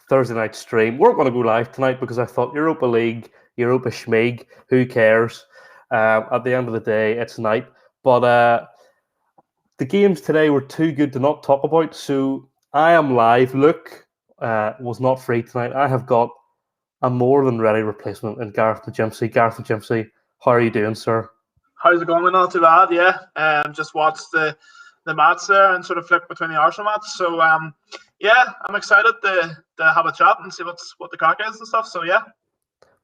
Thursday night stream. We're going to go live tonight because I thought Europa League, Europa Schmeig, who cares? At the end of the day, it's night. But the games today were too good to not talk about, so I am live. Luke was not free tonight. I have got a more than ready replacement in Gareth McGimpsey. Gareth McGimpsey, how are you doing, sir? How's it going? Not too bad, yeah. Just watched the match there and sort of flipped between the Arsenal match. So yeah, I'm excited to have a chat and see what the crack is and stuff. So yeah.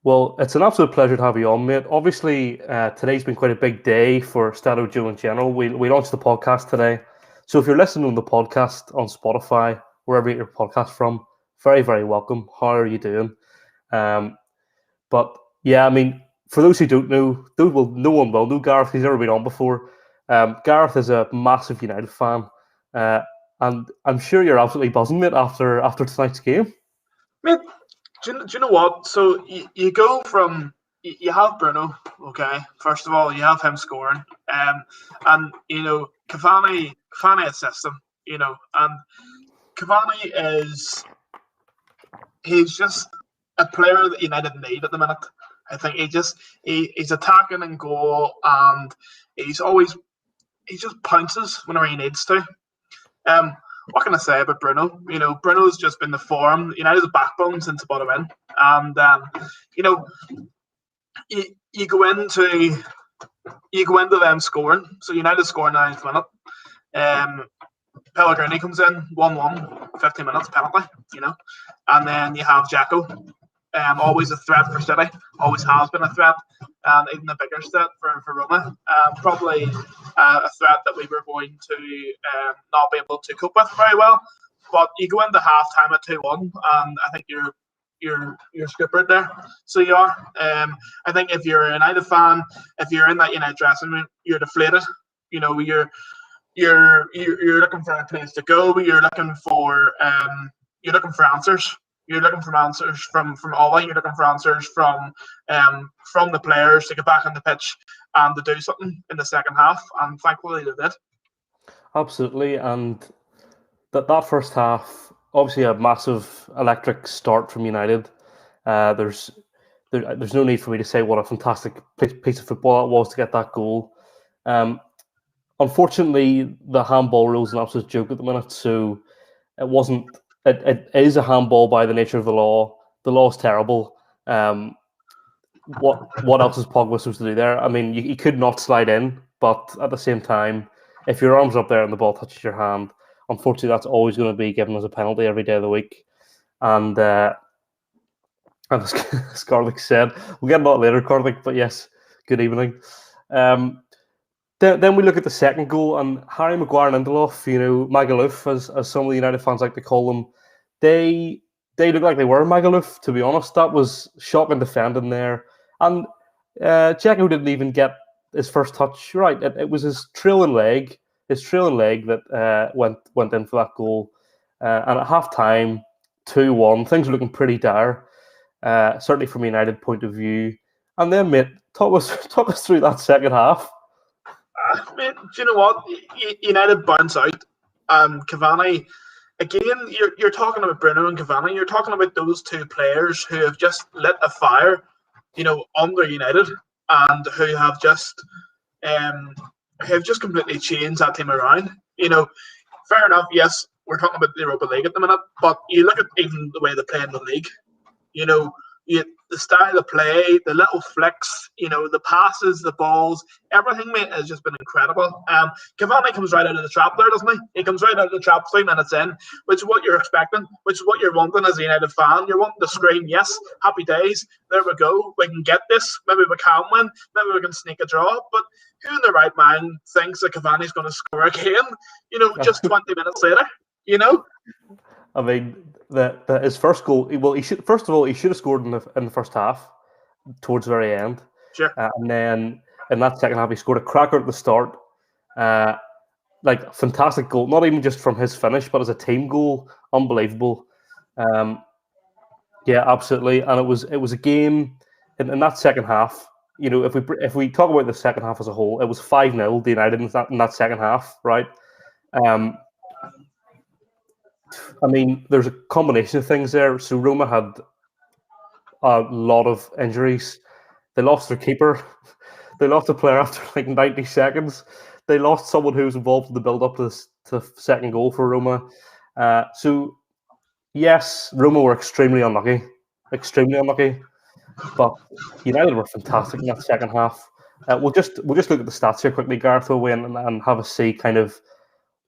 Well, it's an absolute pleasure to have you on, mate. Obviously, today's been quite a big day for StattoJoe in general. We launched the podcast today. So if you're listening on the podcast on Spotify, wherever you get your podcast from, very, very welcome. How are you doing? But yeah, I mean, for those who don't know, no one will know Gareth. He's never been on before. Gareth is a massive United fan. And I'm sure you're absolutely buzzing, mate, after tonight's game. Mate, do you know what? So you go from you have Bruno, okay. First of all, you have him scoring, and you know Cavani assists him, you know, and Cavani he's just a player that United need at the minute. I think he's attacking and goal, and he just pounces whenever he needs to. What can I say about Bruno? You know, Bruno's just been the form, United's backbone since the bottom in. And you know, you go into them scoring. So United scoring 9th minute. Pellegrini comes in 1-1, 15 minutes penalty, you know. And then you have Jacko. Always a threat for City, always has been a threat, and even a bigger threat for Roma. Probably a threat that we were going to not be able to cope with very well. But you go into half time at 2-1, and I think you're scuppered there. So you are. I think if you're a United fan, if you're in that United dressing room, you're deflated. You know, you're looking for a place to go. You're looking for answers. You're looking for answers from Ollie. You're looking for answers from the players to get back on the pitch and to do something in the second half. And thankfully they did. Absolutely, and that first half, obviously a massive electric start from United. There's no need for me to say what a fantastic piece of football that was to get that goal. Unfortunately, the handball rule is an absolute joke at the minute, so it wasn't. It is a handball by the nature of the law. The law is terrible. What else is Pogba supposed to do there? I mean, you could not slide in, but at the same time, if your arm's up there and the ball touches your hand, unfortunately, that's always going to be given as a penalty every day of the week. And as Karlik said, we'll get a lot later, Karlik, but yes, good evening. Then we look at the second goal, and Harry Maguire and Lindelof, you know, Magaluf, as some of the United fans like to call them, they look like they were Magaluf, to be honest. That was shocking defending there. And Dzeko didn't even get his first touch right. It was his trailing leg that went in for that goal. And at half-time, 2-1, things were looking pretty dire, certainly from a United point of view. And then, mate, talk us through that second half. Mate, do you know what? United bounce out, and Cavani. Again, you're talking about Bruno and Cavani. You're talking about those two players who have just lit a fire, you know, under United, and who have just completely changed that team around. You know, fair enough. Yes, we're talking about the Europa League at the minute, but you look at even the way they play in the league. You know, the style of play, the little flicks, you know, the passes, the balls, everything, mate, has just been incredible. Cavani comes right out of the trap there, doesn't he? He comes right out of the trap 3 minutes in, which is what you're expecting, which is what you're wanting as a United fan. You're wanting to scream, yes, happy days, there we go, we can get this, maybe we can win, maybe we can sneak a draw, but who in their right mind thinks that Cavani's going to score again, you know, just 20 minutes later, you know? I mean, his first goal. Well, he should have scored in the first half, towards the very end. Sure. And then in that second half, he scored a cracker at the start. Like fantastic goal, not even just from his finish, but as a team goal, unbelievable. Yeah, absolutely. And it was a game in that second half. You know, if we talk about the second half as a whole, it was 5-0 to United in that second half, right? I mean, there's a combination of things there. So Roma had a lot of injuries. They lost their keeper. They lost a player after like 90 seconds. They lost someone who was involved in the build-up to the second goal for Roma. So, yes, Roma were extremely unlucky. Extremely unlucky. But United were fantastic in that second half. We'll just look at the stats here quickly, Gareth, and have a see kind of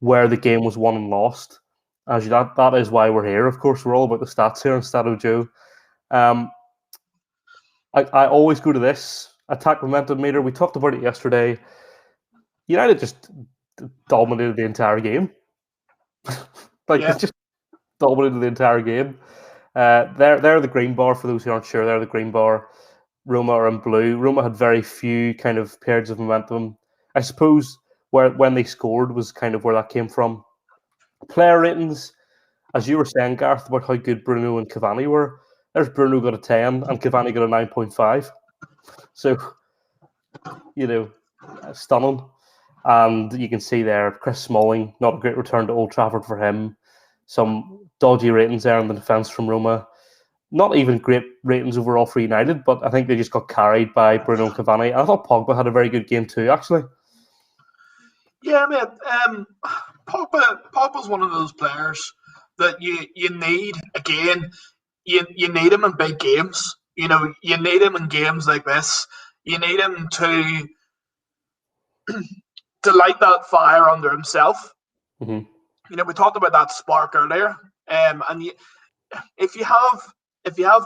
where the game was won and lost. As that is why we're here. Of course, we're all about the stats here on StattoJoe. I always go to this attack momentum meter. We talked about it yesterday. United just dominated the entire game. They just dominated the entire game. They're the green bar, for those who aren't sure. They're the green bar. Roma are in blue. Roma had very few kind of periods of momentum. I suppose when they scored was kind of where that came from. Player ratings, as you were saying, Gareth, about how good Bruno and Cavani were. There's Bruno got a 10 and Cavani got a 9.5. So, stunning. And you can see there, Chris Smalling, not a great return to Old Trafford for him. Some dodgy ratings there in the defence from Roma. Not even great ratings overall for United, but I think they just got carried by Bruno and Cavani. I thought Pogba had a very good game too, actually. Yeah, mate. Pogba's one of those players that you need. Again, you need him in big games. You need him in games like this. You need him to light that fire under himself. Mm-hmm. We talked about that spark earlier. And if you have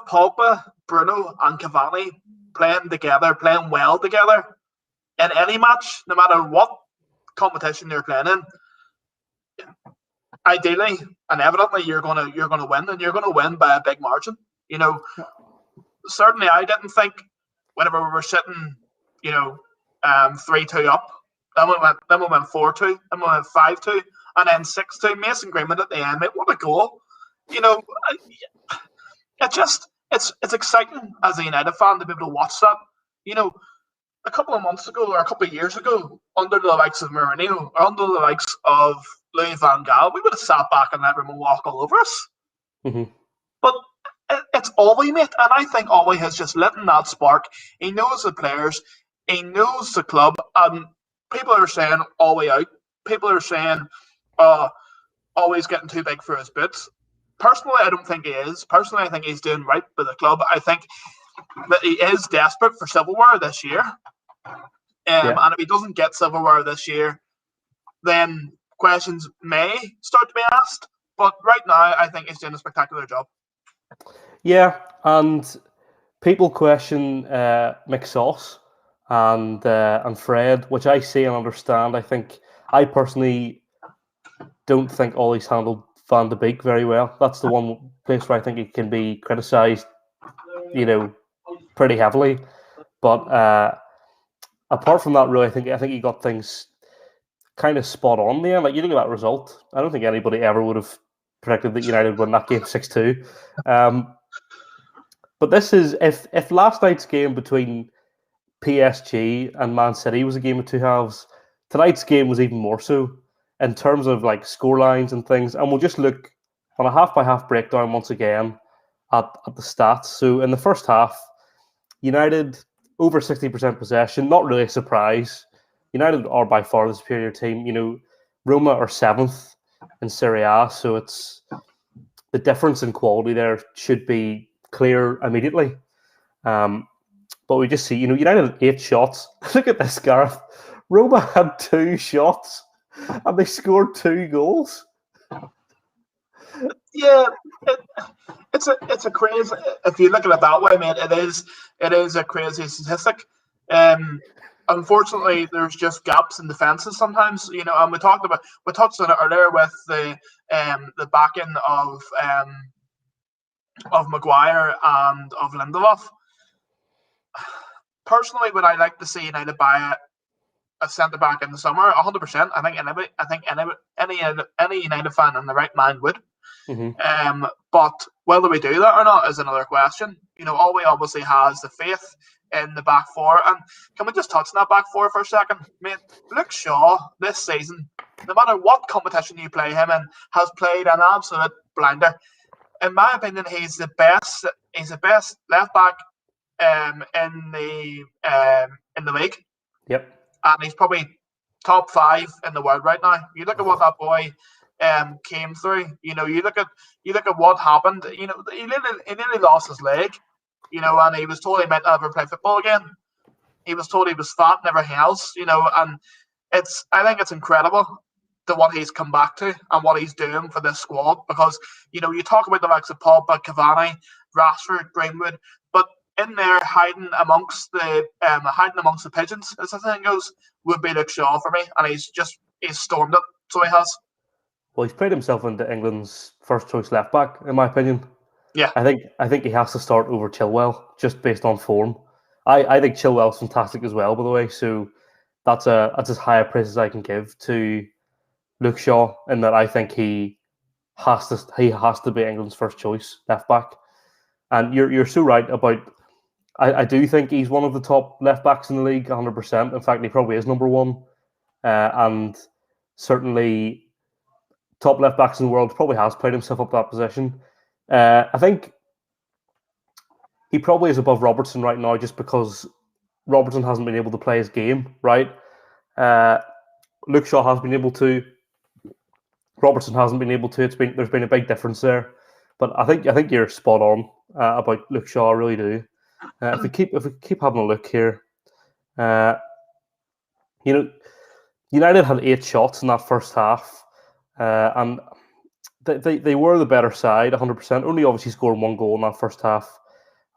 Pogba, Bruno, and Cavani playing together, playing well together in any match, no matter what competition you're playing in, ideally and evidently you're gonna win, and you're gonna win by a big margin. Certainly I didn't think whenever we were sitting, 3-2 up, then we went 4-2, then we went 5-2, and then 6-2. Mason Greenwood at the end, mate, what a goal! It's exciting as a United fan to be able to watch that. A couple of months ago or a couple of years ago, under the likes of Mourinho or under the likes of Louis van Gaal, we would have sat back and let everyone walk all over us. Mm-hmm. But it's Ollie, mate, and I think Ollie has just lit in that spark. He knows the players, he knows the club, and people are saying Ollie out. People are saying, Ollie's getting too big for his boots. Personally, I don't think he is. Personally, I think he's doing right by the club. I think that he is desperate for silverware this year. And if he doesn't get silverware this year, then questions may start to be asked. But right now, I think he's doing a spectacular job. Yeah, and people question McSauce and Fred, which I see and understand. I personally don't think Ollie's handled Van de Beek very well. That's the one place where I think it can be criticised, pretty heavily. But apart from that, really, I think he got things kind of spot on there. Like, you look at that result, I don't think anybody ever would have predicted that United won that game 6-2. But this is, if last night's game between PSG and Man City was a game of two halves, tonight's game was even more so in terms of like score lines and things. And we'll just look on a half-by-half breakdown once again at the stats. So in the first half, United over 60% possession, not really a surprise. United are by far the superior team. Roma are 7th in Serie A, so it's the difference in quality there should be clear immediately. But we just see, United had 8 shots. Look at this, Gareth. Roma had 2 shots and they scored 2 goals. Yeah, it's a crazy. If you look at it that way, man, it is a crazy statistic. Unfortunately, there's just gaps in defenses sometimes. And we touched on it earlier with the backing of Maguire and of Lindelof. Personally, would I like to see United buy a centre back in the summer? 100%. I think any United fan in the right mind would. Mm-hmm. But whether we do that or not is another question. Ollie obviously has the faith in the back four. And can we just touch on that back four for a second? Mate, Luke Shaw this season, no matter what competition you play him in, has played an absolute blinder. In my opinion, he's the best. He's the best left back in the league. Yep. And he's probably top 5 in the world right now. You look at what that boy came through. You look at what happened. He nearly lost his leg. And he was told he might never play football again. He was told he was fat and everything else. And I think it's incredible to what he's come back to and what he's doing for this squad. Because you talk about the likes of Pogba, Cavani, Rashford, Greenwood, but in there hiding amongst the pigeons, as the thing goes, would be Luke Shaw for me, and he's stormed it. So he has. Well, he's played himself into England's first choice left back, in my opinion. Yeah, I think he has to start over Chilwell just based on form. I think Chilwell's fantastic as well, by the way. So that's as high a praise as I can give to Luke Shaw, in that I think he has to be England's first choice left back. And you're so right about. I do think he's one of the top left backs in the league, 100%. In fact, he probably is number one, and certainly top left backs in the world. Probably has played himself up that position. I think he probably is above Robertson right now, just because Robertson hasn't been able to play his game right. Luke Shaw has been able to. Robertson hasn't been able to. There's been a big difference there, but I think you're spot on about Luke Shaw. I really do. If we keep having a look here, United had 8 shots in that first half, and they were the better side, 100%. Only obviously scoring 1 goal in that first half,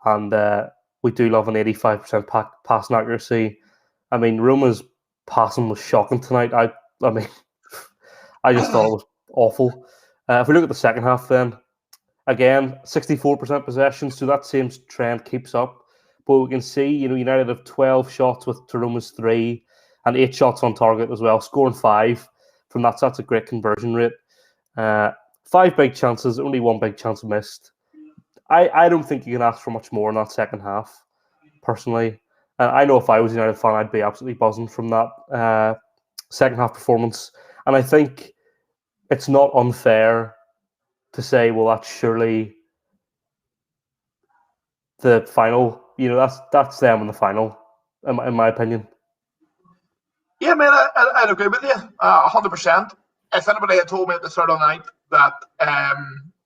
and we do love an 85% passing accuracy. I mean, Roma's passing was shocking tonight. I mean, I just thought it was awful. If we look at the second half, then. Again, 64% possession, so that same trend keeps up. But we can see, United have 12 shots with Roma's 3 and 8 shots on target as well, scoring 5 from that. So that's a great conversion rate. 5 big chances, only 1 big chance missed. I don't think you can ask for much more in that second half, personally. I know if I was a United fan, I'd be absolutely buzzing from that second half performance. And I think it's not unfair to say, well, that's surely the final. That's them in the final, in my opinion. Yeah, man, I'd agree with you 100%. If anybody had told me at the start of the night that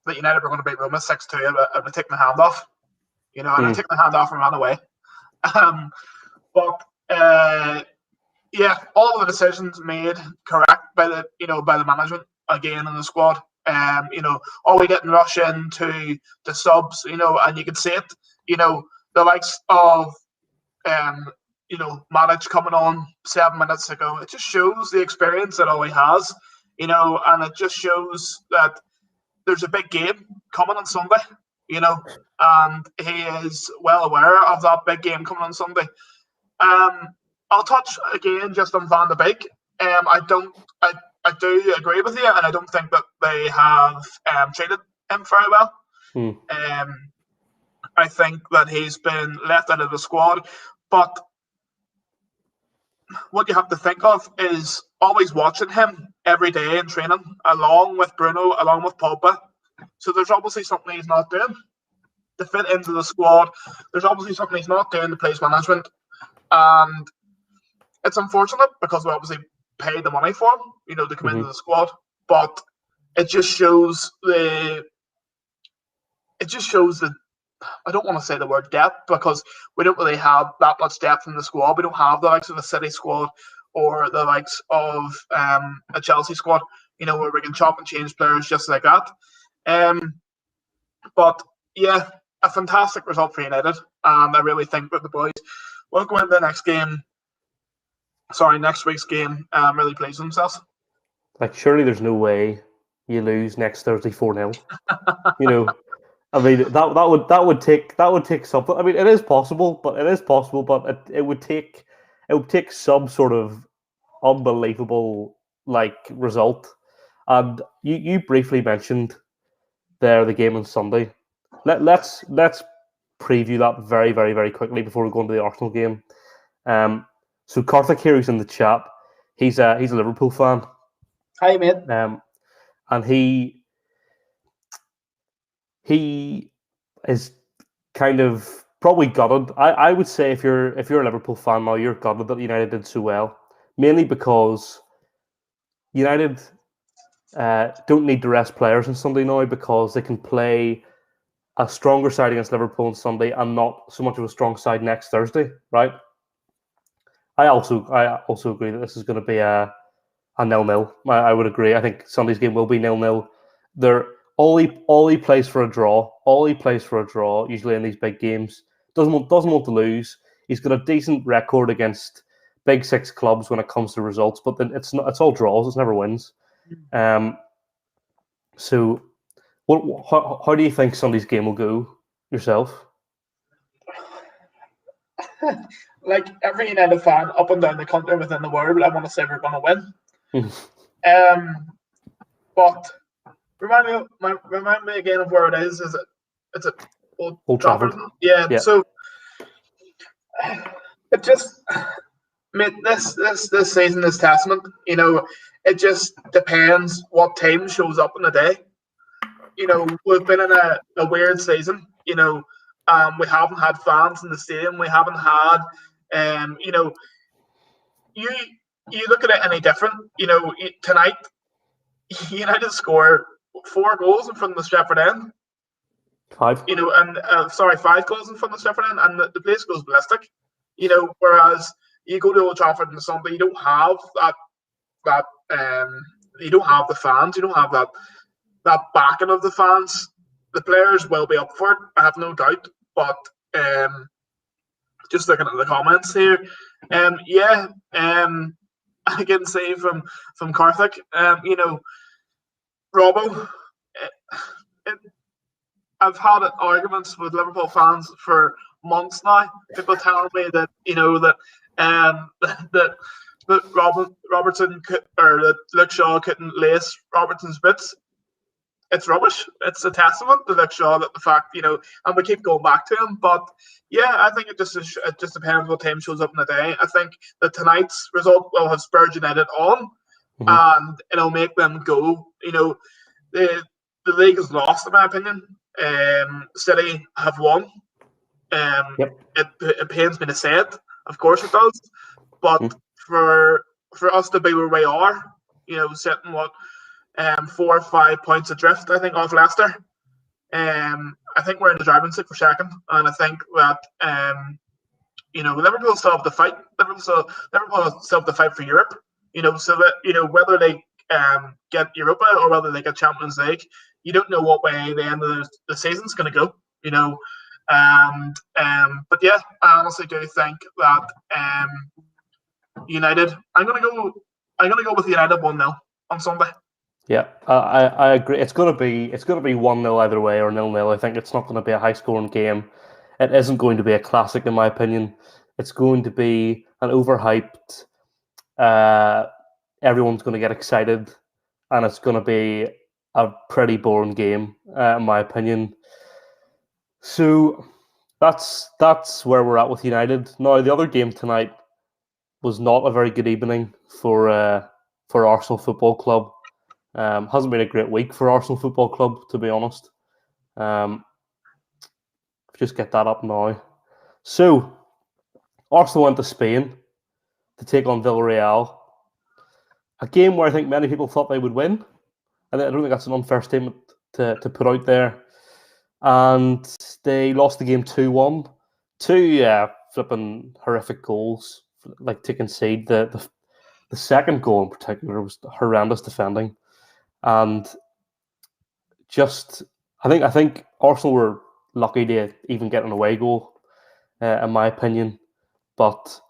United were going to beat Roma 6-2, I would take my hand off. And I'd take my hand off and run away. All of the decisions made correct by the management again in the squad. Are we getting rush into the subs? And you can see it. The likes of Matic coming on 7 minutes ago. It just shows the experience that Ollie has. And it just shows that there's a big game coming on Sunday. And he is well aware of that big game coming on Sunday. I'll touch again just on Van de Beek. I do agree with you, and I don't think that they have treated him very well. I think that he's been left out of the squad. But what you have to think of is always watching him every day in training, along with Bruno, along with Pogba. So there's obviously something he's not doing to fit into the squad. There's obviously something he's not doing to place management. And it's unfortunate because we obviously paid the money for him, to come into the squad. But it just shows the I don't want to say the word depth, because we don't really have that much depth in the squad. We don't have the likes of a City squad or the likes of a Chelsea squad, where we can chop and change players just like that. But yeah, a fantastic result for United, and I really think that the boys will go into the next week's game really pleased with themselves. Like, surely there's no way you lose next Thursday 4-0. I mean, that would take something. I mean, it is possible, but it would take some sort of unbelievable result. And you briefly mentioned there the game on Sunday. Let's preview that very, very, very quickly before we go into the Arsenal game. So Karthik here, who's in the chat, he's a Liverpool fan. Hi, mate. And he is kind of probably gutted. I would say if you're a Liverpool fan now, you're gutted that United did so well, mainly because United don't need to rest players on Sunday now because they can play a stronger side against Liverpool on Sunday and not so much of a strong side next Thursday, right? I also agree that this is going to be a 0-0. I would agree. I think Sunday's game will be 0-0. Ollie plays for a draw. Ollie plays for a draw usually in these big games. Doesn't want to lose. He's got a decent record against Big Six clubs when it comes to results, but then it's all draws. It's never wins. So, how do you think Sunday's game will go yourself? Like every United fan up and down the country within the world, I want to say we're going to win. But remind me again of where it is. Is it's at Old Trafford? Yeah. So it just, mate, this season is testament. You know, it just depends what team shows up in the day. You know, we've been in a weird season. You know, we haven't had fans in the stadium. We haven't had, you know, you look at it any different. You know, tonight United score 4 goals in front of the Stretford End. 5. You know, and 5 goals in front of the Stretford End, and the place goes ballistic. You know, whereas you go to Old Trafford on Sunday, you don't have that you don't have the fans, you don't have that backing of the fans. The players will be up for it, I have no doubt. But just looking at the comments here, I can say from Karthik, you know, Robbo, I've had arguments with Liverpool fans for months now. People telling me that, you know, that Robertson that Luke Shaw couldn't lace Robertson's boots. It's rubbish. It's a testament to Luke Shaw that the fact, you know, and we keep going back to him. But yeah, I think it just depends what team shows up in the day. I think that tonight's result will have Spurs United on, and it'll make them go. You know, the league is lost in my opinion. City have won. It pains me to say it. Of course it does. But for us to be where we are, you know, sitting 4 or 5 points adrift, I think, off Leicester. I think we're in the driving seat for second, and I think that you know, Liverpool still have to fight. Liverpool still have to fight for Europe. You know, so that, you know, whether they get Europa or whether they get Champions League, you don't know what way the end of the season's going to go. You know, but yeah, I honestly do think that United. I'm gonna go with United 1-0 on Sunday. Yeah, I agree. It's gonna be 1-0 either way or 0-0. I think it's not going to be a high scoring game. It isn't going to be a classic, in my opinion. It's going to be an overhyped. Everyone's going to get excited, and it's going to be a pretty boring game, in my opinion. So that's where we're at with United. Now, the other game tonight was not a very good evening for Arsenal Football Club. Hasn't been a great week for Arsenal Football Club, to be honest. Just get that up now. So, Arsenal went to Spain to take on Villarreal. A game where I think many people thought they would win. I don't think that's an unfair statement to put out there. And they lost the game 2-1. 2 flipping horrific goals, like to concede. The second goal in particular was horrendous defending. And just, I think Arsenal were lucky to even get an away goal, in my opinion. But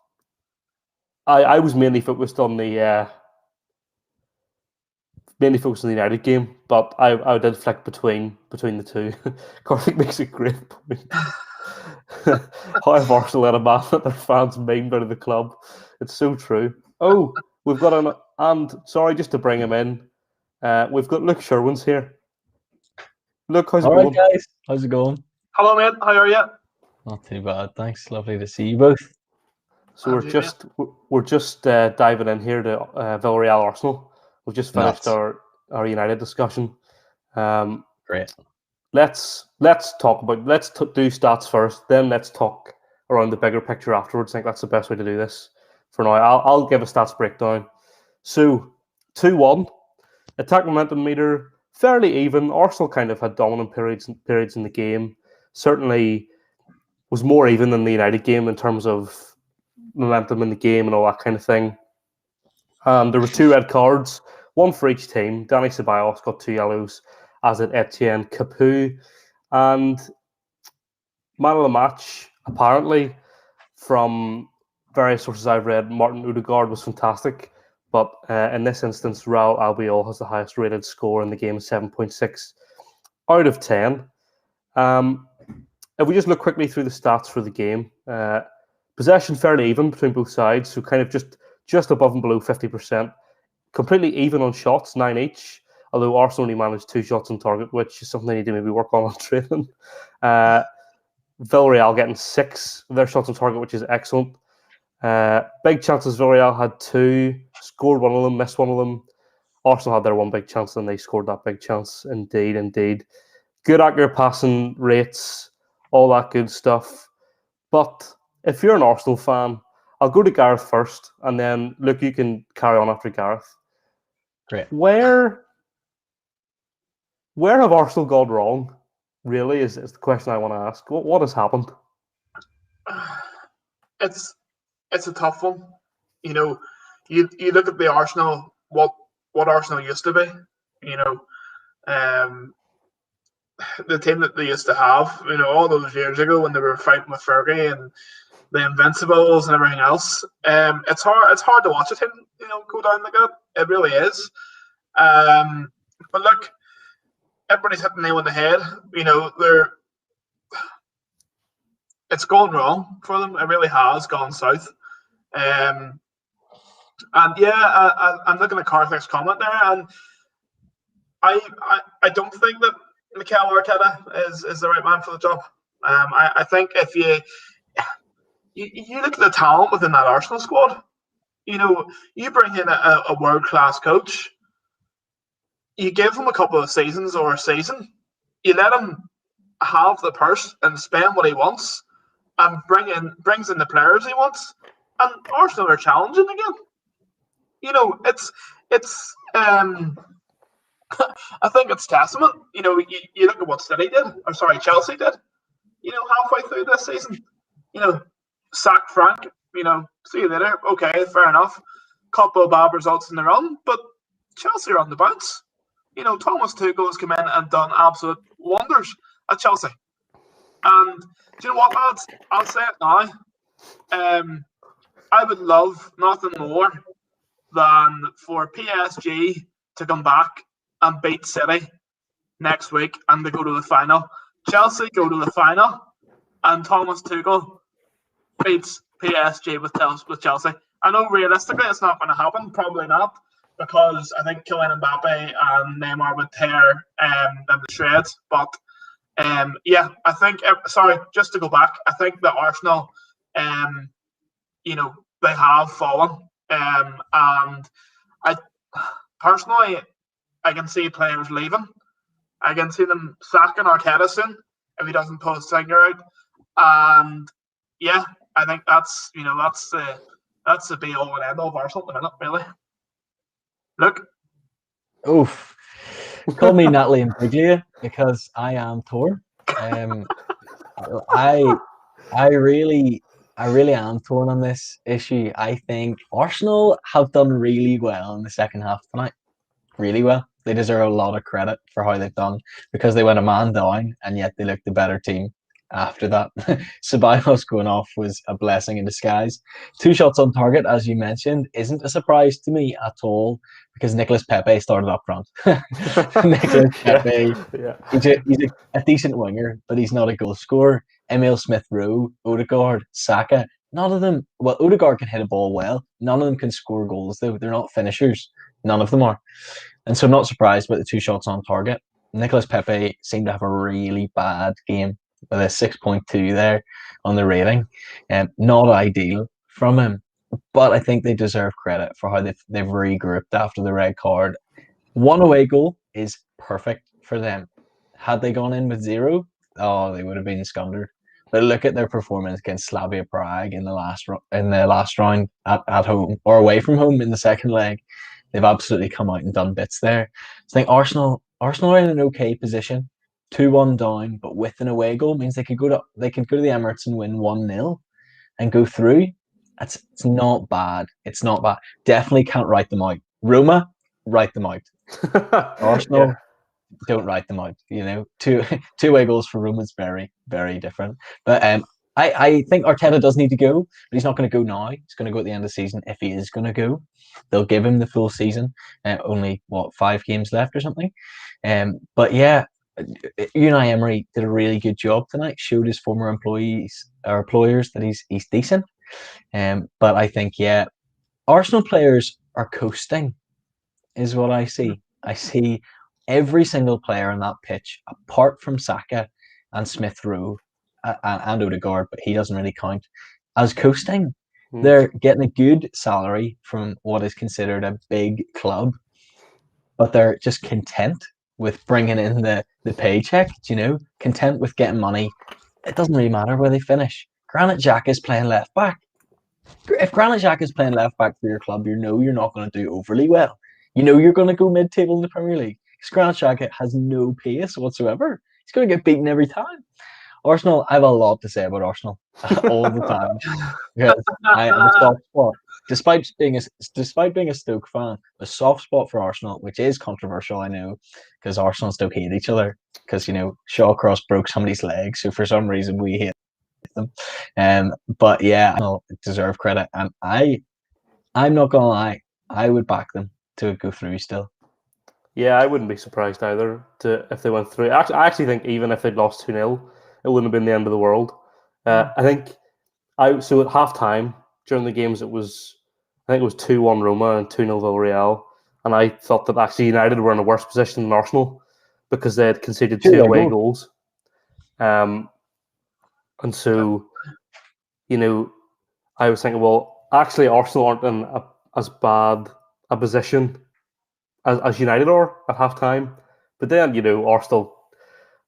I was mainly focused on the United game, but I did flick between the two. Karthik makes a great point. How have Arsenal let a man that their fans maimed out of the club? It's so true. Oh, we've got and sorry, just to bring him in, we've got Luke Sherwin's here. Look, how's it going? All right, guys, how's it going? Hello, mate. How are you? Not too bad, thanks. Lovely to see you both. So we're just diving in here to Villarreal Arsenal. We've just finished our United discussion. Great. Let's talk about do stats first, then let's talk around the bigger picture afterwards. I think that's the best way to do this for now. I'll give a stats breakdown. So 2-1, attack momentum meter fairly even. Arsenal kind of had dominant periods in the game. Certainly was more even than the United game in terms of momentum in the game and all that kind of thing. There were 2 red cards, one for each team. Danny Ceballos got 2 yellows, as did Etienne Capoue. And man of the match, apparently, from various sources I've read, Martin Odegaard was fantastic. But in this instance, Raul Albiol has the highest rated score in the game, 7.6 out of 10. If we just look quickly through the stats for the game, possession fairly even between both sides, so kind of just above and below 50%. Completely even on shots, 9 each, although Arsenal only managed 2 shots on target, which is something they need to maybe work on training. Villarreal getting 6 of their shots on target, which is excellent. Big chances, Villarreal had 2, scored one of them, missed one of them. Arsenal had their one big chance, and they scored that big chance. Indeed. Good accurate passing rates, all that good stuff. But if you're an Arsenal fan, I'll go to Gareth first, and then, look, you can carry on after Gareth. Great. Where have Arsenal gone wrong, really, is the question I want to ask. What has happened? It's a tough one. You know, you look at the Arsenal, what Arsenal used to be, the team that they used to have, all those years ago when they were fighting with Fergie and the Invincibles and everything else. It's hard to watch a team, go down like that. It really is. But look, everybody's hitting the nail on the head. It's gone wrong for them. It really has gone south. And yeah, I'm looking at Carthag's comment there, and I don't think that Mikel Arteta is the right man for the job. I think if you look at the talent within that Arsenal squad, you bring in a world-class coach, you give him a couple of seasons or a season, you let him have the purse and spend what he wants, and brings in the players he wants, and Arsenal are challenging again. It's I think it's testament. You look at what Chelsea did. Halfway through this season, sack Frank. See you later. Okay, fair enough. Couple of bad results in the run, but Chelsea are on the bounce. Thomas Tuchel has come in and done absolute wonders at Chelsea. And do you know what, lads? I'll say it now. I would love nothing more than for PSG to come back and beat City next week and to go to the final. Chelsea go to the final, and Thomas Tuchel beats PSG with Chelsea. I know realistically it's not going to happen, probably not, because I think Kylian Mbappe and Neymar would tear them to shreds. But yeah, I think. Sorry, just to go back, I think that Arsenal, they have fallen, and I personally, I can see players leaving. I can see them sacking Arteta soon if he doesn't pull his finger out. And yeah, I think that's the be all and end all of Arsenal at the minute, really. Look. Oof. Call me Natalie and Biglia because I am torn. I really am torn on this issue. I think Arsenal have done really well in the second half tonight. Really well. They deserve a lot of credit for how they've done because they went a man down and yet they looked the better team after that. Ceballos going off was a blessing in disguise. 2 shots on target, as you mentioned, isn't a surprise to me at all because Nicolas Pepe started up front. Nicolas Pepe, yeah. He's a decent winger, but he's not a goal scorer. Emile Smith-Rowe, Odegaard, Saka, none of them, well, Odegaard can hit a ball well. None of them can score goals, though. They're not finishers. None of them are. And so I'm not surprised about the 2 shots on target. Nicolas Pepe seemed to have a really bad game. with a 6.2 there on the rating. Not ideal from him, but I think they deserve credit for how they've regrouped after the red card. One away goal is perfect for them. Had they gone in with 0, they would have been scundered. But look at their performance against Slavia Prague in the last round at home or away from home in the second leg. They've absolutely come out and done bits there. So I think Arsenal are in an okay position, 2-1 down, but with an away goal means they could go to the Emirates and win 1-0 and go through. It's not bad. It's not bad. Definitely can't write them out. Roma, write them out. Arsenal, don't write them out. You know, two away goals for Roma is very, very different. But I think Arteta does need to go, but he's not going to go now. He's going to go at the end of the season if he is going to go. They'll give him the full season. Only 5 games left or something. But yeah, Unai Emery did a really good job tonight. Showed his former employers that he's decent. But I think Arsenal players are coasting, is what I see. I see every single player on that pitch, apart from Saka and Smith Rowe and Odegaard, but he doesn't really count, as coasting. They're getting a good salary from what is considered a big club, but they're just content with bringing in the paycheck, content with getting money. It doesn't really matter where they finish. Granit Xhaka is playing left back. If Granit Xhaka is playing left back for your club, you're not going to do overly well. You're going to go mid-table in the Premier League. Because Granit Xhaka has no pace whatsoever. He's going to get beaten every time. Arsenal, I have a lot to say about Arsenal all the time. Because I have a soft spot. Despite being a Stoke fan, a soft spot for Arsenal, which is controversial, I know, because Arsenal and Stoke hate each other. Because, Shawcross broke somebody's leg, so for some reason we hate them. But yeah, Arsenal deserve credit. And I'm not going to lie, I would back them to go through still. Yeah, I wouldn't be surprised either if they went through. I actually think even if they'd lost 2-0, it wouldn't have been the end of the world. I think so at half time during the games it was 2-1 Roma and 2-0 Villarreal, and I thought that actually United were in a worse position than Arsenal because they had conceded 2 away goals. And so, I was thinking, well, actually Arsenal aren't in as bad a position as United are at half time. But then, Arsenal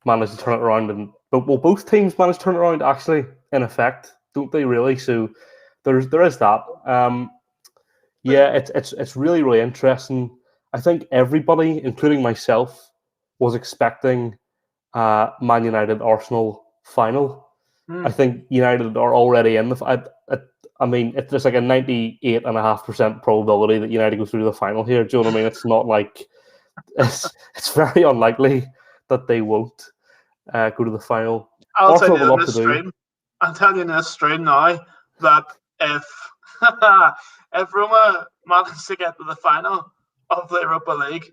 managed to turn it around, and both teams managed to turn it around actually, in effect, don't they really? So there is that. It's really, really interesting. I think everybody, including myself, was expecting Man United Arsenal final. I think United are already in the. There's like a 98.5% probability that United go through to the final here. Do you know what I mean? It's not like it's very unlikely that they won't go to the final. I'll tell you in this stream now that if if Roma manage to get to the final of the Europa League,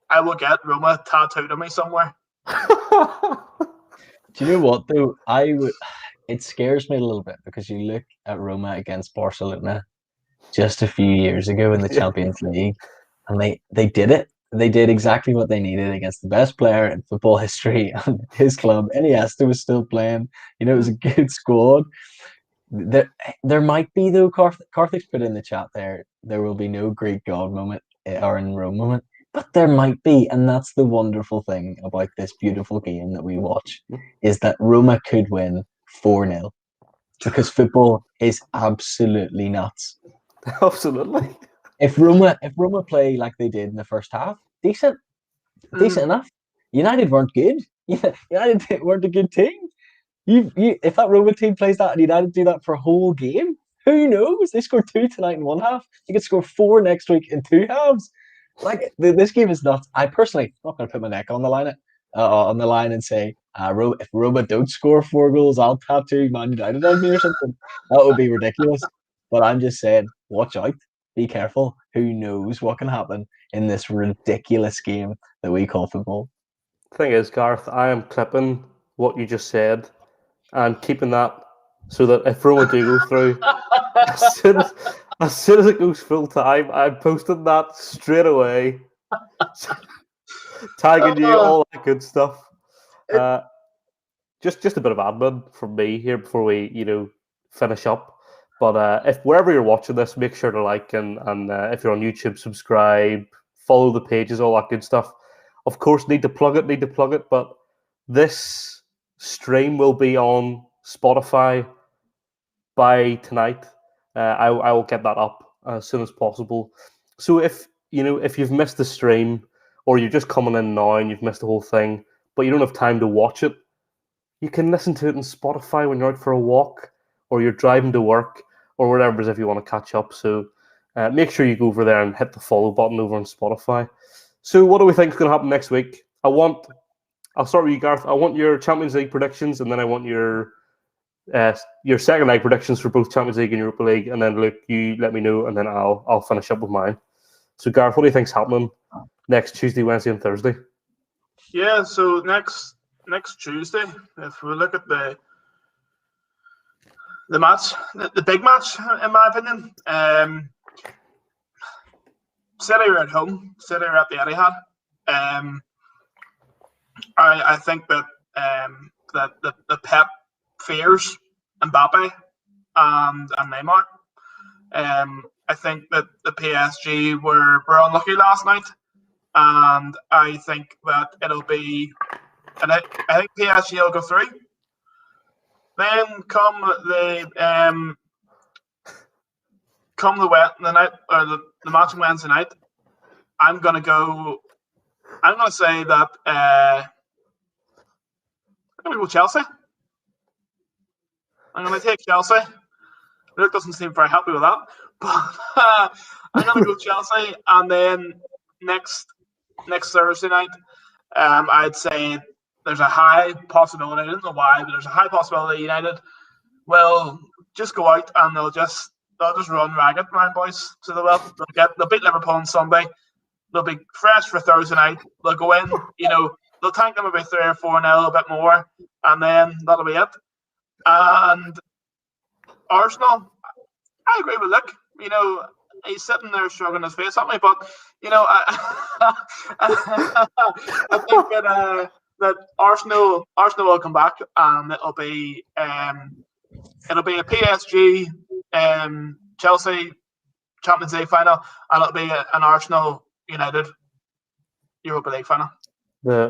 I will get Roma tattooed on me somewhere. Do you know what though? It scares me a little bit because you look at Roma against Barcelona just a few years ago in the Champions League, and they did it. They did exactly what they needed against the best player in football history and his club. Iniesta was still playing. It was a good squad. There might be though. Karthik's put in the chat there. There will be no Greek God moment or in Rome moment. But there might be, and that's the wonderful thing about this beautiful game that we watch, is that Roma could win 4-0 because football is absolutely nuts. Absolutely. If Roma play like they did in the first half, decent enough. United weren't good. United weren't a good team. If that Roma team plays that and United do that for a whole game, who knows? They scored 2 tonight in one half. You could score 4 next week in 2 halves. Like this game is nuts. I personally not going to put my neck on the line and say, if Roma don't score 4 goals, I'll tattoo Man United on me or something. That would be ridiculous. But I'm just saying, watch out, be careful. Who knows what can happen in this ridiculous game that we call football? Thing is, Gareth, I am clipping what you just said and keeping that so that if Roma do go through, as soon as it goes full time, I'm posting that straight away, tagging you, all that good stuff. just a bit of admin from me here before we finish up. But if wherever you're watching this, make sure to like and if you're on YouTube, subscribe, follow the pages, all that good stuff. Of course, need to plug it. But this stream will be on Spotify by tonight. I will get that up as soon as possible. So if you've missed the stream or you're just coming in now and you've missed the whole thing, but you don't have time to watch it, you can listen to it on Spotify when you're out for a walk or you're driving to work or whatever it is if you want to catch up. So make sure you go over there and hit the follow button over on Spotify. So what do we think is going to happen next week? I'll start with you, Gareth. I want your Champions League predictions, and then I want your second leg predictions for both Champions League and Europa League, and then Luke, you let me know, and then I'll finish up with mine. So Gareth, what do you think's happening next Tuesday, Wednesday, and Thursday? Yeah, so next Tuesday, if we look at the match, the big match, in my opinion, City are at home. City are at the Etihad. I think that the Pep fears Mbappe and Neymar. I think that the PSG were unlucky last night, and I think that it'll be, and I think PSG will go through. Then come the night or the match on Wednesday night, I'm gonna say that I'm gonna go Chelsea. I'm gonna take Chelsea. Luke doesn't seem very happy with that, but I'm gonna go Chelsea. And then next Thursday night, I'd say there's a high possibility. I don't know why, but there's a high possibility United will just go out and they'll just run ragged, man, boys. So they'll beat Liverpool on Sunday. They'll be fresh for Thursday night. They'll go in, they'll tank them about 3 or 4-0, a bit more, and then that'll be it. And Arsenal, I agree with Luke. He's sitting there shrugging his face at me, but I think that Arsenal will come back, and it'll be a PSG Chelsea Champions League final, and it'll be an Arsenal United Europa League final.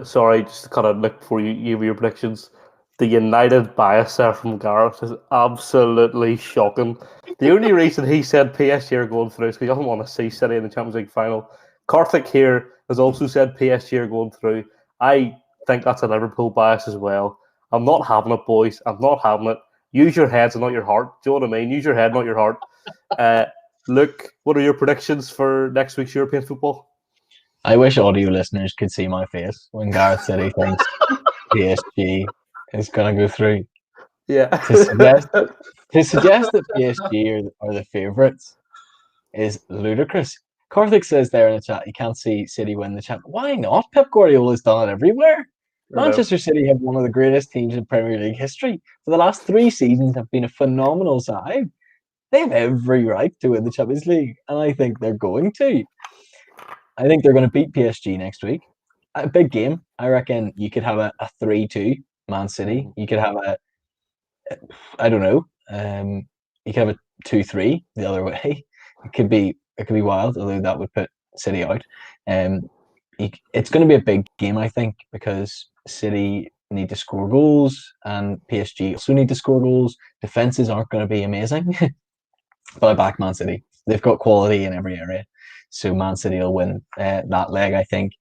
Sorry, just to cut out Nick before you give your predictions. The United bias there from Gareth is absolutely shocking. The only reason he said PSG are going through is because he doesn't want to see City in the Champions League final. Karthik here has also said PSG are going through. I think that's a Liverpool bias as well. I'm not having it, boys. I'm not having it. Use your heads and not your heart. Do you know what I mean? Use your head, not your heart. Luke, what are your predictions for next week's European football? I wish audio listeners could see my face when Gareth said he thinks PSG is going to go through. Yeah. To suggest that PSG are the favourites is ludicrous. Karthik says there in the chat, you can't see City win the champ. Why not? Pep Guardiola's done it everywhere. Manchester City have one of the greatest teams in Premier League history. For the last 3 seasons have been a phenomenal side. They have every right to win the Champions League, and I think they're going to. I think they're going to beat PSG next week. A big game. I reckon you could have a 3-2 Man City. You could have I don't know. You could have a 2-3 the other way. It could be wild, although that would put City out. It's going to be a big game, I think, because City need to score goals and PSG also need to score goals. Defenses aren't going to be amazing, but I back Man City. They've got quality in every area, so Man City will win that leg, I think.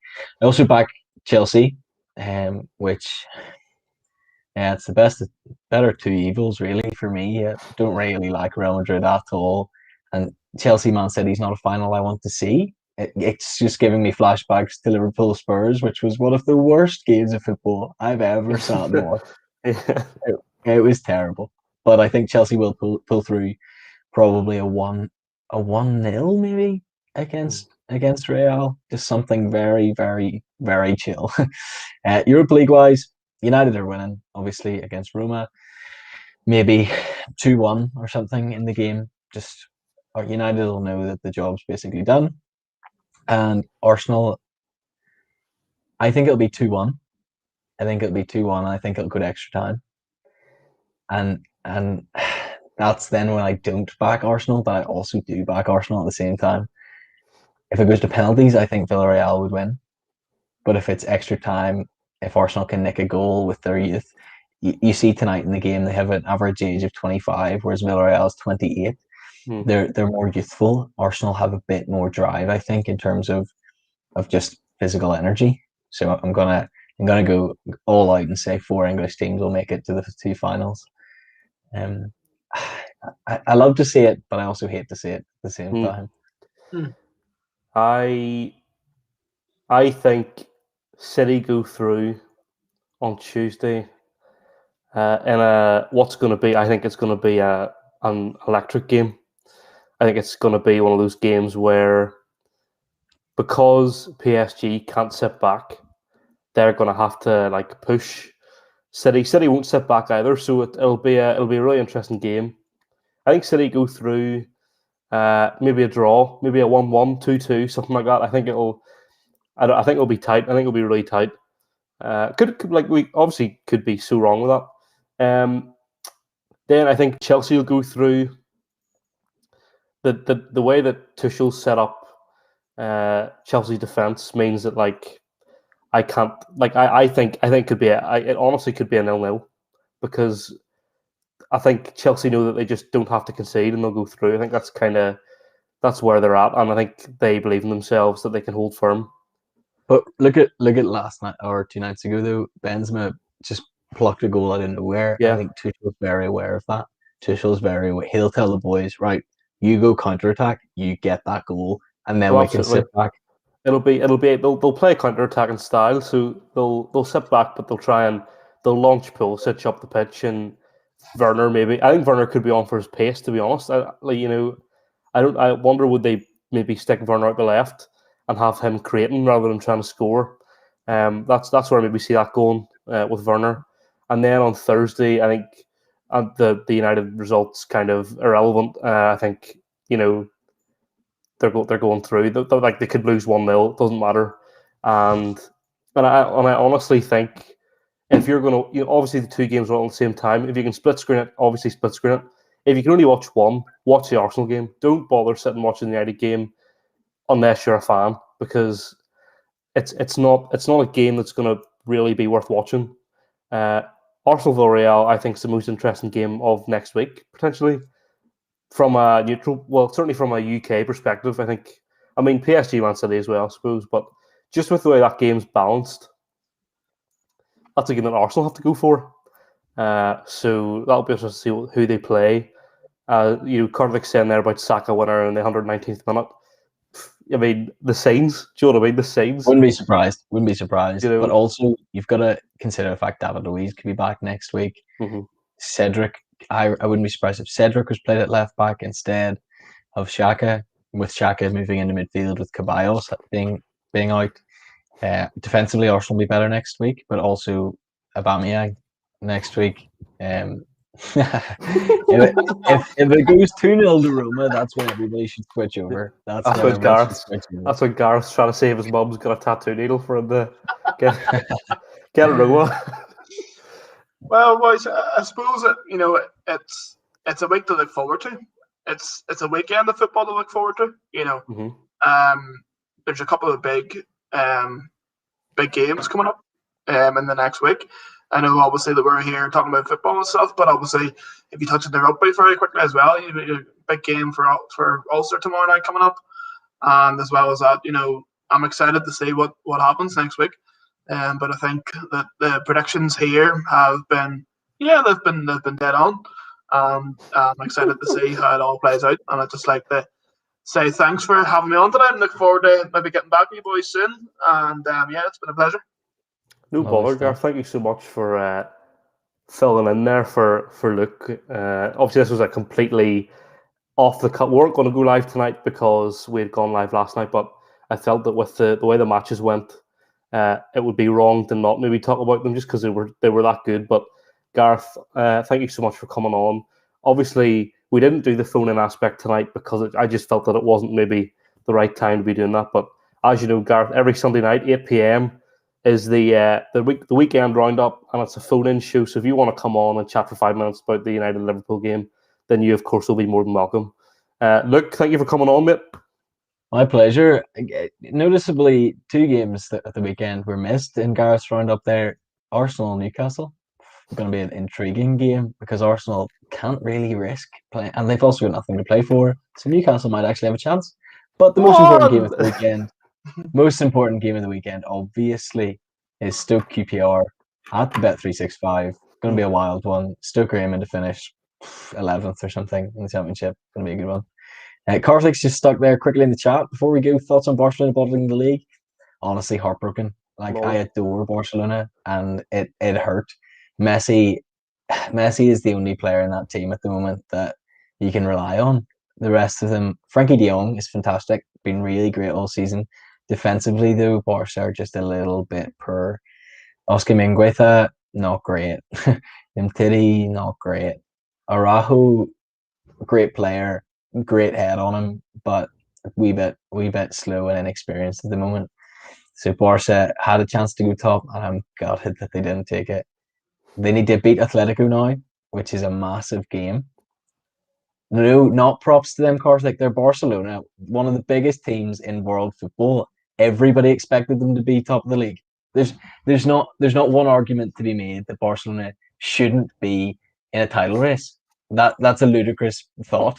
I also back Chelsea, which it's the better 2 evils really for me. I don't really like Real Madrid at all, and Chelsea Man City is not a final I want to see. It's just giving me flashbacks to Liverpool Spurs, which was one of the worst games of football I've ever sat and watched. It was terrible, but I think Chelsea will pull through, probably a 1-0 maybe against Real. Just something very, very, very chill. Europa League wise, United are winning obviously against Roma. Maybe 2-1 or something in the game. United will know that the job's basically done. And Arsenal, I think it'll be 2-1. I think it'll be 2-1. I think it'll go to extra time. And that's then when I don't back Arsenal, but I also do back Arsenal at the same time. If it goes to penalties, I think Villarreal would win. But if it's extra time, if Arsenal can nick a goal with their youth, you see tonight in the game they have an average age of 25, whereas Villarreal is 28. They're more youthful. Arsenal have a bit more drive, I think, in terms of just physical energy. So I'm gonna go all out and say 4 English teams will make it to the 2 finals. I love to see it, but I also hate to see it at the same time. I think City go through on Tuesday in what's going to be. I think it's going to be an electric game. I think it's going to be one of those games where, because PSG can't sit back, they're going to have to push City. City won't sit back either, so it'll be a really interesting game. I think City go through, maybe a draw, maybe a 1-1, 2-2, something like that. I think it'll be tight. I think it'll be really tight. We obviously could be so wrong with that. Then I think Chelsea will go through. The way that Tuchel set up Chelsea defense means that I can't I think it could be it honestly could be a 0-0, because I think Chelsea know that they just don't have to concede and they'll go through. I think that's where they're at, and I think they believe in themselves that they can hold firm. But look at last night or 2 nights ago though. Benzema just plucked a goal out of nowhere. Yeah. I think Tuchel's very aware of that. He'll tell the boys, right, you go counterattack, you get that goal, and then we can sit back. They'll play a counter-attacking style, so they'll sit back, but they'll launch Pulisic up the pitch, and Werner maybe. I think Werner could be on for his pace, to be honest. I wonder, would they maybe stick Werner out the left and have him creating rather than trying to score? That's where I maybe see that going with Werner. And then on Thursday, I think the United results kind of irrelevant. I think they're going through. They could lose 1-0. It doesn't matter. And I honestly think, if you're going to, obviously the 2 games are all at the same time. If you can split screen it, obviously split screen it. If you can only watch one, watch the Arsenal game. Don't bother sitting watching the United game unless you're a fan, because it's not a game that's going to really be worth watching. Arsenal Villarreal, I think, is the most interesting game of next week, potentially. From a certainly from a UK perspective, I think. I mean, PSG Man City as well, I suppose, but just with the way that game's balanced, that's a game that Arsenal have to go for. So that'll be interesting to see who they play. Karthik saying there about Saka winner in the 119th minute. I mean, the signs. Do you know what I mean? The signs. Wouldn't be surprised. But also, you've got to consider the fact David Luiz could be back next week. Mm-hmm. Cedric, I wouldn't be surprised if Cedric was played at left back instead of Xhaka, with Xhaka moving into midfield with Ceballos being out. Defensively, Arsenal will be better next week, but also Aubameyang next week. If it goes 2-0 to Roma, that's when everybody should switch over. That's when Gareth's trying to save his mum's got a tattoo needle for him to get a Roma. Well, boys, I suppose it's a week to look forward to. It's a weekend of football to look forward to. Mm-hmm. There's a couple of big games coming up in the next week. I know, obviously, that we're here talking about football and stuff, but obviously, if you touch on the rugby very quickly as well, a big game for Ulster tomorrow night coming up, and as well as that, I'm excited to see what happens next week. But I think that the predictions here have been, they've been dead on. I'm excited to see how it all plays out, and I'd just like to say thanks for having me on today. I'm looking forward to maybe getting back with you boys soon, and it's been a pleasure. No bother, Gareth. Thank you so much for filling in there for Luke. Obviously, this was a completely off the cut. We weren't going to go live tonight because we had gone live last night, but I felt that with the way the matches went, it would be wrong to not maybe talk about them just because they were that good. But Gareth, thank you so much for coming on. Obviously, we didn't do the phone-in aspect tonight because I just felt that it wasn't maybe the right time to be doing that. But as you know, Gareth, every Sunday night, 8 p.m, is the weekend roundup, and it's a phone-in show. So if you want to come on and chat for 5 minutes about the United Liverpool game, then you of course will be more than welcome. Luke, thank you for coming on, mate. My pleasure. Noticeably, 2 games at the weekend were missed in Gareth's roundup there. Arsenal and Newcastle. It's going to be an intriguing game because Arsenal can't really risk playing, and they've also got nothing to play for. So Newcastle might actually have a chance. But the most important game of the weekend, obviously, is Stoke QPR at the Bet365. Going to be a wild one. Stoke are aiming to finish 11th or something in the Championship. Going to be a good one. Karthik's just stuck there quickly in the chat. Before we go, thoughts on Barcelona bottling the league? Honestly, heartbroken. I adore Barcelona, and it hurt. Messi is the only player in that team at the moment that you can rely on. The rest of them, Frankie de Jong is fantastic, been really great all season. Defensively, though, Barca are just a little bit poor. Oscar Mingueza, not great. Mtiti, not great. Araujo, great player, great head on him, but wee bit slow and inexperienced at the moment. So Barca had a chance to go top, and I'm gutted that they didn't take it. They need to beat Atletico now, which is a massive game. No, not props to them, Karthik. They're Barcelona, one of the biggest teams in world football. Everybody expected them to be top of the league. There's not one argument to be made that Barcelona shouldn't be in a title race. That's a ludicrous thought.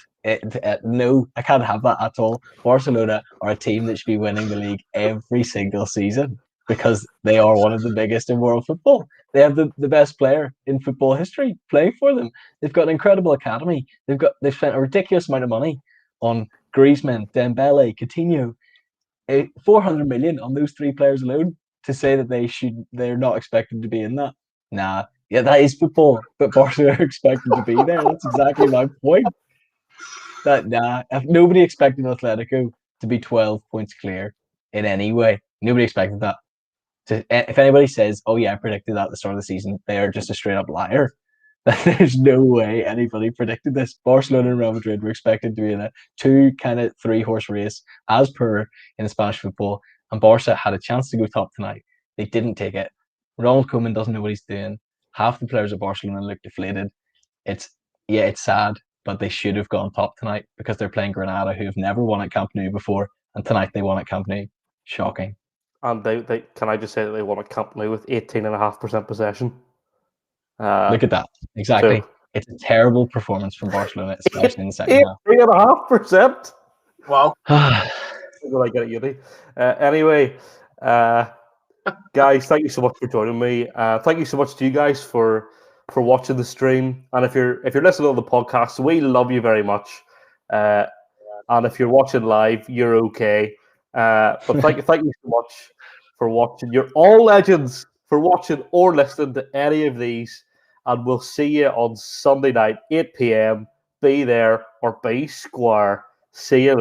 No, I can't have that at all. Barcelona are a team that should be winning the league every single season because they are one of the biggest in world football. They have the best player in football history playing for them. They've got an incredible academy. They've spent a ridiculous amount of money on Griezmann, Dembele, Coutinho. 400 million on those 3 players alone to say that they're not expected to be in that. Nah, yeah, that is football, but Barcelona are expected to be there. That's exactly my point. If nobody expected Atletico to be 12 points clear in any way. Nobody expected that. If anybody says, "Oh yeah, I predicted that at the start of the season," they are just a straight up liar. There's no way anybody predicted this. Barcelona and Real Madrid were expected to be in a 2 kind of 3-horse race as per in Spanish football, and Barca had a chance to go top tonight. They didn't take it. Ronald Koeman doesn't know what he's doing. Half the players of Barcelona look deflated. It's sad, but they should have gone top tonight because they're playing Granada, who have never won at Camp Nou before, and tonight they won at Camp Nou. Shocking. And they can I just say that they won at Camp Nou with 18.5% possession. Look at that. Exactly. So, it's a terrible performance from Barcelona, especially in the second half. 3.5%. Wow. I get it, Yuri. Anyway, guys, thank you so much for joining me. Thank you so much to you guys for watching the stream. And if you're listening to the podcast, we love you very much. And if you're watching live, you're okay. But thank you so much for watching. You're all legends for watching or listening to any of these. And we'll see you on Sunday night, 8 p.m. Be there or be square. See you later.